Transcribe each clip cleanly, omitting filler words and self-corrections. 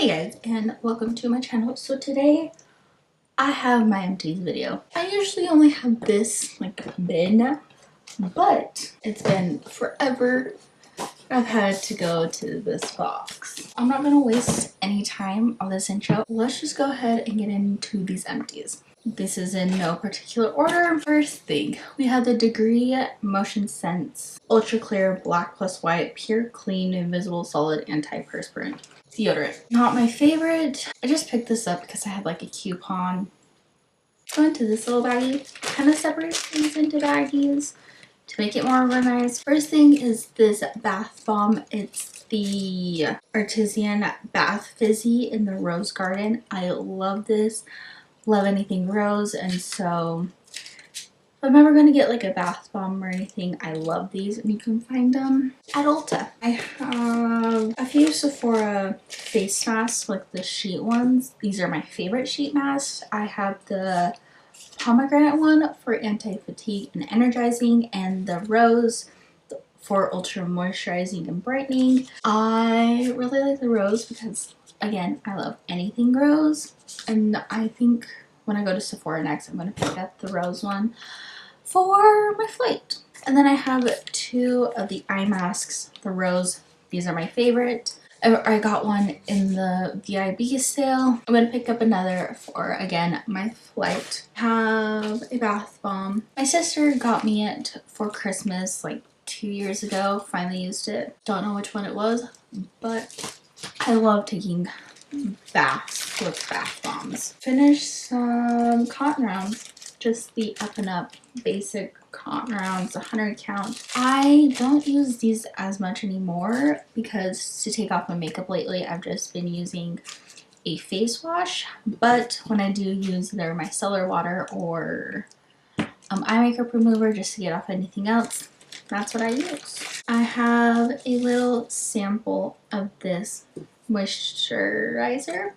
Hey guys, and welcome to my channel. So today I have my empties video. I usually only have this bin, but it's been forever I've had to go to this box. I'm not gonna waste any time on this intro. Let's just go ahead and get into these empties. This is in no particular order. First thing, we have the Degree Motion Sense Ultra Clear Black plus White Pure Clean Invisible Solid Antiperspirant Deodorant. Not my favorite. I just picked this up because I had like a coupon. Go into this little baggie. Kind of separate things into baggies to make it more organized. First thing is this bath bomb. It's the Artisan Bath Fizzy in the Rose Garden. I love this. Love anything rose, and so if I'm ever going to get like a bath bomb or anything, I love these, and you can find them at Ulta. I have a few Sephora face masks, like the sheet ones. These are my favorite sheet masks. I have the Pomegranate one for anti-fatigue and energizing, and the rose for ultra moisturizing and brightening. I really like the rose because, again, I love anything rose, and I think when I go to Sephora next, I'm going to pick up the rose one for my flight. And then I have two of the eye masks, the rose. These are my favorite. I got one in the VIB sale. I'm going to pick up another for, again, my flight. I have a bath bomb. My sister got me it for Christmas like 2 years ago. Finally used it. Don't know which one it was, but I love taking baths with bath bombs. Finished some cotton rounds. Just the Up and Up basic cotton rounds, 100 count. I don't use these as much anymore because to take off my makeup lately, I've just been using a face wash. But when I do use either micellar water or eye makeup remover just to get off anything else, that's what I use. I have a little sample of this moisturizer.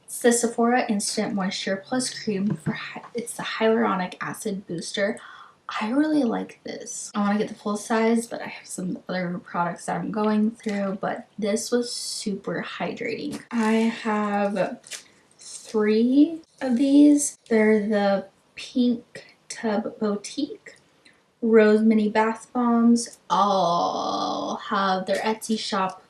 It's the Sephora Instant Moisture Plus Cream for it's the Hylaronic Acid Booster. I really like this. I want to get the full size, but I have some other products that I'm going through, but this was super hydrating. I have 3 of these. They're the Pink Tub Boutique Rose Mini Bath Bombs. I'll have their Etsy shop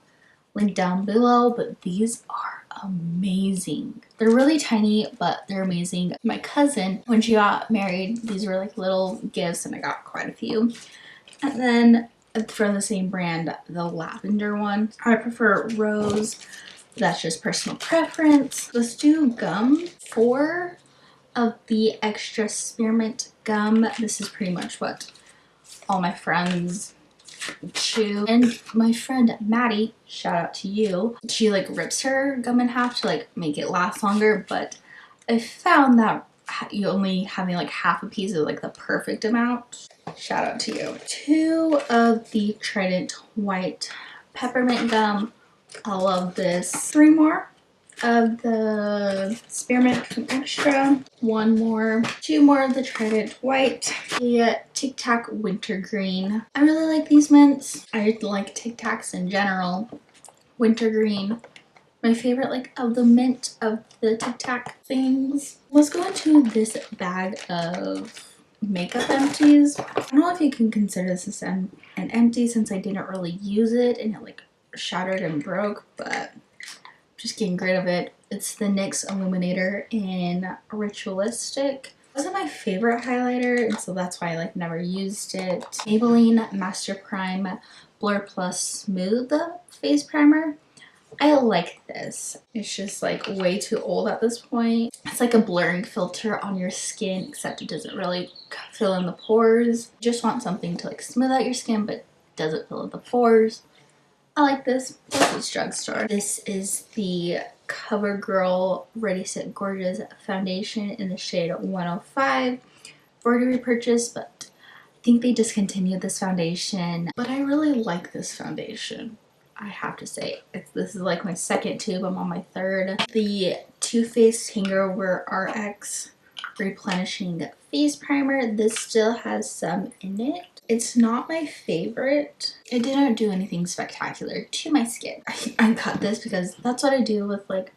linked down below, but these are amazing. They're really tiny, but they're amazing. My cousin, when she got married, these were like little gifts, and I got quite a few. And then from the same brand, the Lavender one. I prefer rose. That's just personal preference. Let's do gum. 4 of the extra Spearmint gum. This is pretty much what all my friends chew. And my friend Maddie, shout out to you, she like rips her gum in half to like make it last longer, but I found that you only having like half a piece is like the perfect amount. Shout out to you. 2 of the Trident white peppermint gum. I love this. 3 more of the Spearmint extra. 1 more. 2 more of the Trident white. The Tic Tac Wintergreen. I really like these mints. I like Tic Tacs in general. Wintergreen, my favorite like of the mint of the Tic Tac things. Let's go into this bag of makeup empties. I don't know if you can consider this an empty since I didn't really use it and it like shattered and broke, but just getting rid of it. It's the NYX Illuminator in Ritualistic. It wasn't my favorite highlighter, and so that's why I like never used it. Maybelline Master Prime Blur Plus Smooth Face Primer. I like this. It's just like way too old at this point. It's like a blurring filter on your skin, except it doesn't really fill in the pores. You just want something to like smooth out your skin, but doesn't fill in the pores. I like this. This drugstore. This is the CoverGirl Ready Set Gorgeous foundation in the shade 105. I've already repurchased, but I think they discontinued this foundation. But I really like this foundation, I have to say. This is like my second tube. I'm on my 3rd. The Too Faced Hangover RX Replenishing Face Primer. This still has some in it. It's not my favorite. It didn't do anything spectacular to my skin. I got this because that's what I do with like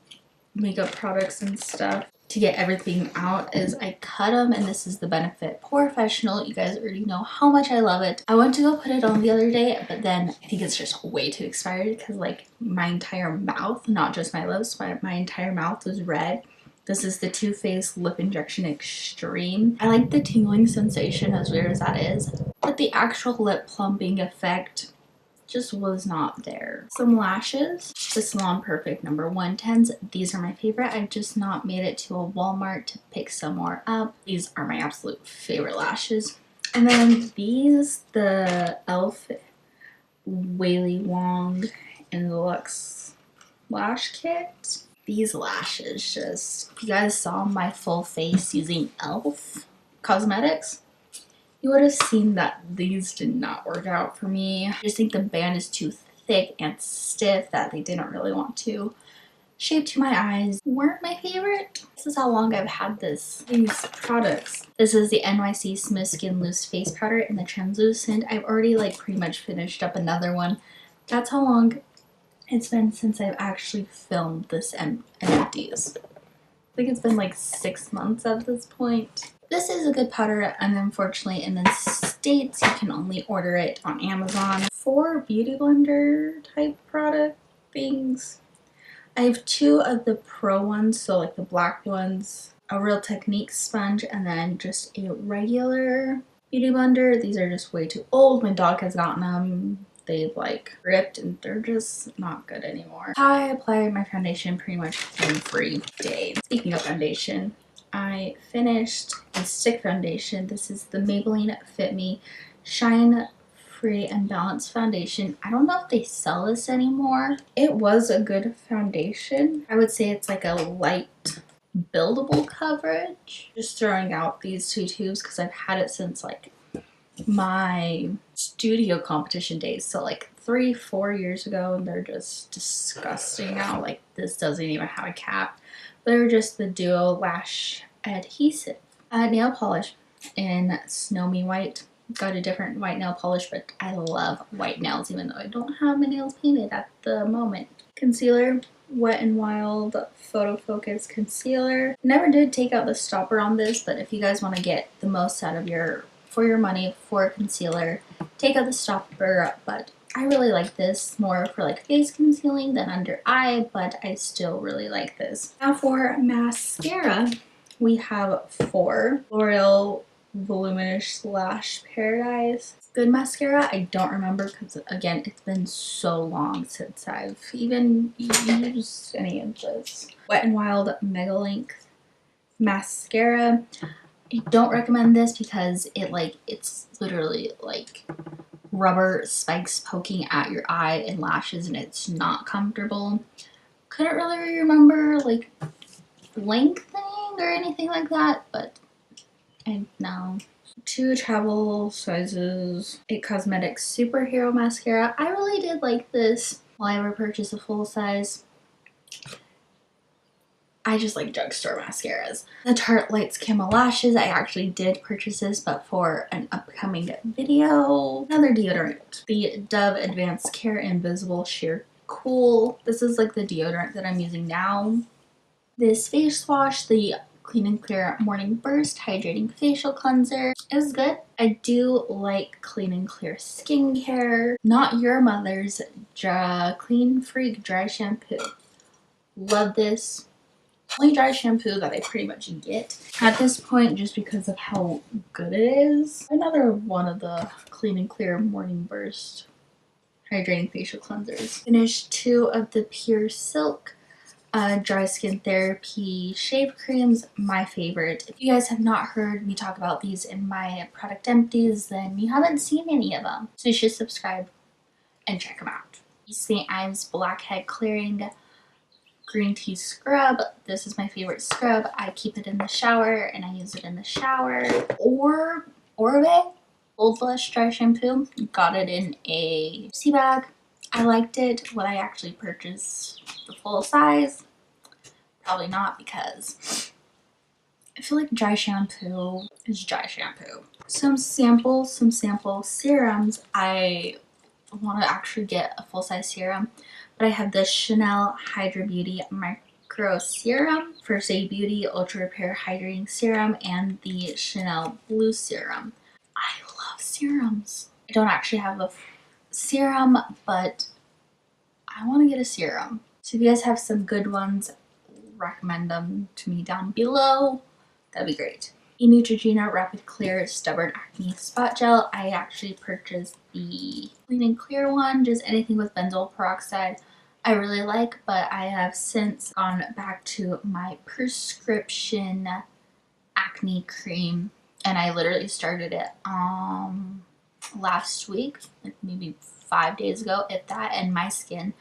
makeup products and stuff to get everything out is I cut them, and this is the Benefit Professional. You guys already know how much I love it. I went to go put it on the other day, but then I think it's just way too expired because like my entire mouth, not just my lips, but my entire mouth was red. This is the Too Faced Lip Injection Extreme. I like the tingling sensation, as weird as that is, but the actual lip plumping effect just was not there. Some lashes. The Salon Perfect number 110s. These are my favorite. I've just not made it to a Walmart to pick some more up. These are my absolute favorite lashes. And then these, the e.l.f. Whaley Wong in the Luxe Lash Kit. These lashes just, if you guys saw my full face using e.l.f. cosmetics, you would have seen that these did not work out for me. I just think the band is too thick and stiff that they didn't really want to shape to my eyes. Weren't my favorite. This is how long I've had these products. This is the NYC Smooth Skin Loose Face Powder in the translucent. I've already like pretty much finished up another one. That's how long it's been since I've actually filmed this Empties. I think it's been like 6 months at this point. This is a good powder, and unfortunately in the States you can only order it on Amazon. For beauty blender type product things, I have 2 of the pro ones, so like the black ones, a Real Technique sponge, and then just a regular beauty blender. These are just way too old. My dog has gotten them. They've like ripped and they're just not good anymore. I apply my foundation pretty much every day. Speaking of foundation, I finished a stick foundation. This is the Maybelline Fit Me Shine Free and Balanced Foundation. I don't know if they sell this anymore. It was a good foundation. I would say it's like a light buildable coverage. Just throwing out these 2 tubes because I've had it since like my studio competition days, so like 3-4 years ago, and they're just disgusting now. Like this doesn't even have a cap. They're just the Duo Lash Adhesive. Nail polish in Snowy White. Got a different white nail polish, but I love white nails even though I don't have my nails painted at the moment. Concealer, Wet n Wild Photo Focus Concealer. Never did take out the stopper on this, but if you guys want to get the most out of your money for concealer, take out the stopper. But I really like this more for like face concealing than under eye, but I still really like this. Now for mascara, we have 4 L'Oreal Voluminous Lash Paradise. Good mascara. I don't remember because again it's been so long since I've even used any of this. Wet n Wild Mega Length Mascara. I don't recommend this because it's literally like rubber spikes poking at your eye and lashes, and it's not comfortable. Couldn't really remember like lengthening or anything like that, but I know. 2 travel sizes, 8 Cosmetics Superhero Mascara. I really did like this. Will I ever purchase a full size? I just like drugstore mascaras. The Tarte Lights Camo Lashes. I actually did purchase this, but for an upcoming video. Another deodorant. The Dove Advanced Care Invisible Sheer Cool. This is like the deodorant that I'm using now. This face wash, the Clean and Clear Morning Burst Hydrating Facial Cleanser. It was good. I do like Clean and Clear skincare. Not Your Mother's Clean Freak Dry Shampoo. Love this. Only dry shampoo that I pretty much get at this point just because of how good it is. Another one of the Clean and Clear Morning Burst Hydrating Facial Cleansers. Finished 2 of the Pure Silk Dry Skin Therapy Shave Creams. My favorite. If you guys have not heard me talk about these in my product empties, then you haven't seen any of them. So you should subscribe and check them out. St. Ives Blackhead Clearing Green Tea Scrub. This is my favorite scrub. I keep it in the shower and I use it in the shower. Orbe Old Lush Dry Shampoo. Got it in a sea bag. I liked it. Would I actually purchase the full size? Probably not, because I feel like dry shampoo is dry shampoo. Some sample serums. I want to actually get a full-size serum, but I have the Chanel Hydra Beauty Grow Serum, First Aid Beauty Ultra Repair Hydrating Serum, and the Chanel Blue Serum. I love serums. I don't actually have a serum, but I want to get a serum. So if you guys have some good ones, recommend them to me down below. That'd be great. A Neutrogena Rapid Clear Stubborn Acne Spot Gel. I actually purchased the Clean and Clear one, just anything with benzoyl peroxide I really like, but I have since gone back to my prescription acne cream, and I literally started it last week, like maybe 5 days ago, if that, and my skin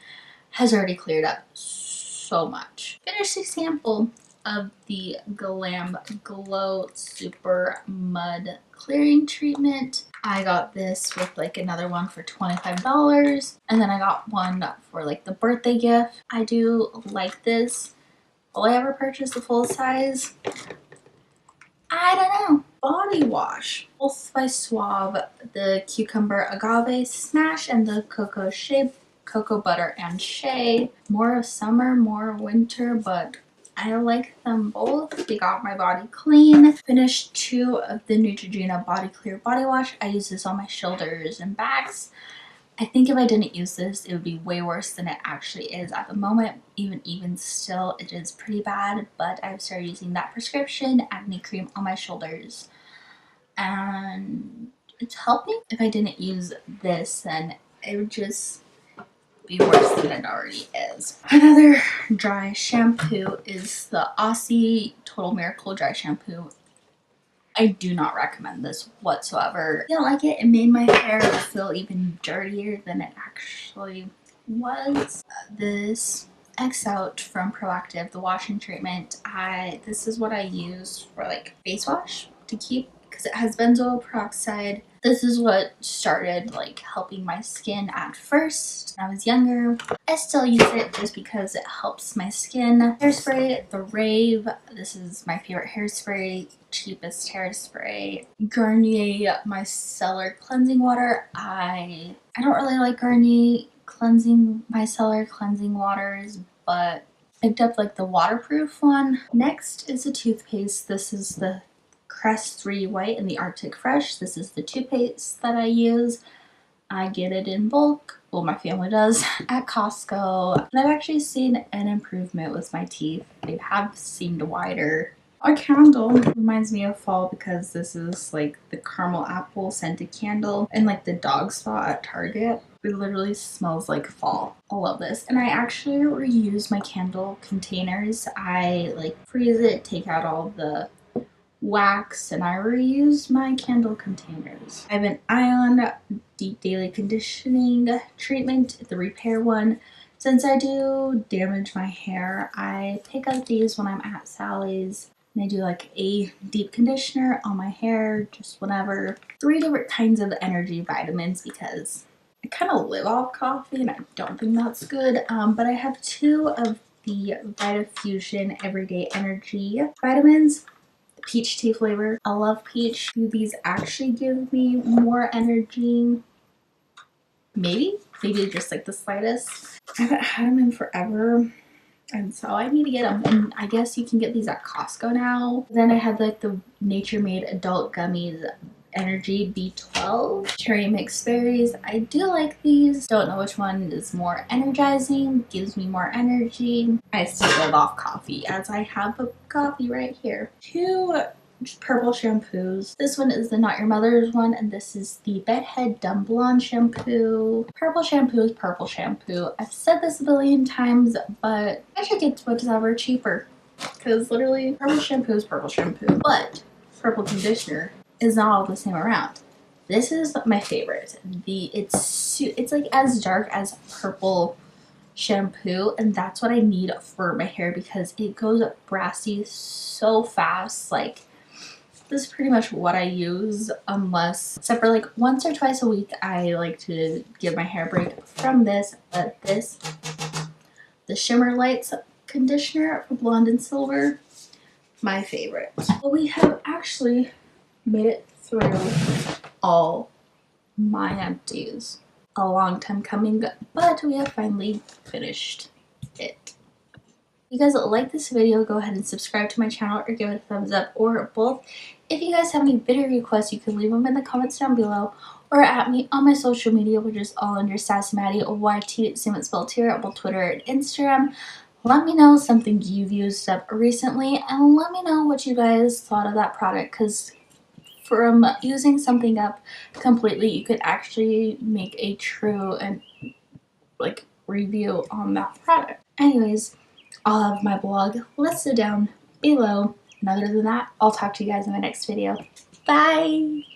has already cleared up so much. Finished a sample of the Glam Glow Super Mud Clearing Treatment. I got this with like another one for $25, and then I got one for like the birthday gift. I do like this. Will I ever purchase the full size? I don't know. Body wash, both by Suave, the Cucumber Agave Smash and the Cocoa Butter and Shea. More of summer, more winter, but I like them both. They got my body clean. Finished 2 of the Neutrogena Body Clear Body Wash. I use this on my shoulders and backs. I think if I didn't use this, it would be way worse than it actually is at the moment. Even still, it is pretty bad, but I've started using that prescription acne cream on my shoulders, and it's helping. If I didn't use this, then it would just be worse than it already is. Another dry shampoo is the Aussie Total Miracle Dry Shampoo. I do not recommend this whatsoever. I don't like it. It made my hair feel even dirtier than it actually was. This X Out from Proactive, the washing treatment, this is what I use for like face wash to keep, because it has benzoyl peroxide. This is what started like helping my skin at first when I was younger. I still use it just because it helps my skin. Hairspray, the Rave. This is my favorite hairspray, cheapest hairspray. Garnier Micellar Cleansing Water. I don't really like Garnier Micellar Cleansing Waters, but picked up like the waterproof one. Next is a toothpaste. This is the Crest 3 White and the Arctic Fresh. This is the toothpaste that I use. I get it in bulk, well my family does, at Costco. And I've actually seen an improvement with my teeth. They have seemed whiter. A candle reminds me of fall because this is like the caramel apple scented candle and like the dog spot at Target. It literally smells like fall. I love this. And I actually reuse my candle containers. I like freeze it, take out all the wax, and I reuse my candle containers. I have an Ion Deep Daily Conditioning Treatment, the repair one. Since I do damage my hair, I pick up these when I'm at Sally's, and I do like a deep conditioner on my hair, just whenever. 3 different kinds of energy vitamins because I kind of live off coffee and I don't think that's good, but I have 2 of the Vitafusion Everyday Energy vitamins. Peach tea flavor. I love peach. Do these actually give me more energy? Maybe just like the slightest. I haven't had them in forever, and so I need to get them. And I guess you can get these at Costco now. Then I had like the Nature Made Adult Gummies Energy B12 Cherry Mixed Berries. I do like these. Don't know which one is more energizing, gives me more energy. I still live off coffee as I have a coffee right here. 2 purple shampoos. This one is the Not Your Mother's one, and this is the Bedhead Dumb Blonde shampoo. Purple shampoo is purple shampoo. I've said this a billion times, but I should get whatever cheaper because literally purple shampoo is purple shampoo, but purple conditioner is not all the same around. This is my favorite. It's like as dark as purple shampoo, and that's what I need for my hair because it goes brassy so fast. Like this is pretty much what I use, except for like once or twice a week I like to give my hair a break from this. But this, the Shimmer Lights conditioner for blonde and silver, my favorite. Well, we have actually made it through all my empties. A long time coming, but we have finally finished it. you guys like this video, go ahead and subscribe to my channel or give it a thumbs up or both. If you guys have any video requests, you can leave them in the comments down below or at me on my social media, which is all under Sassy Maddie, YT, same as spelled here, both Twitter and Instagram. Let me know something you've used up recently, and let me know what you guys thought of that product, because from using something up completely, you could actually make a true and review on that product. Anyways, I'll have my blog listed down below, and other than that, I'll talk to you guys in my next video. Bye!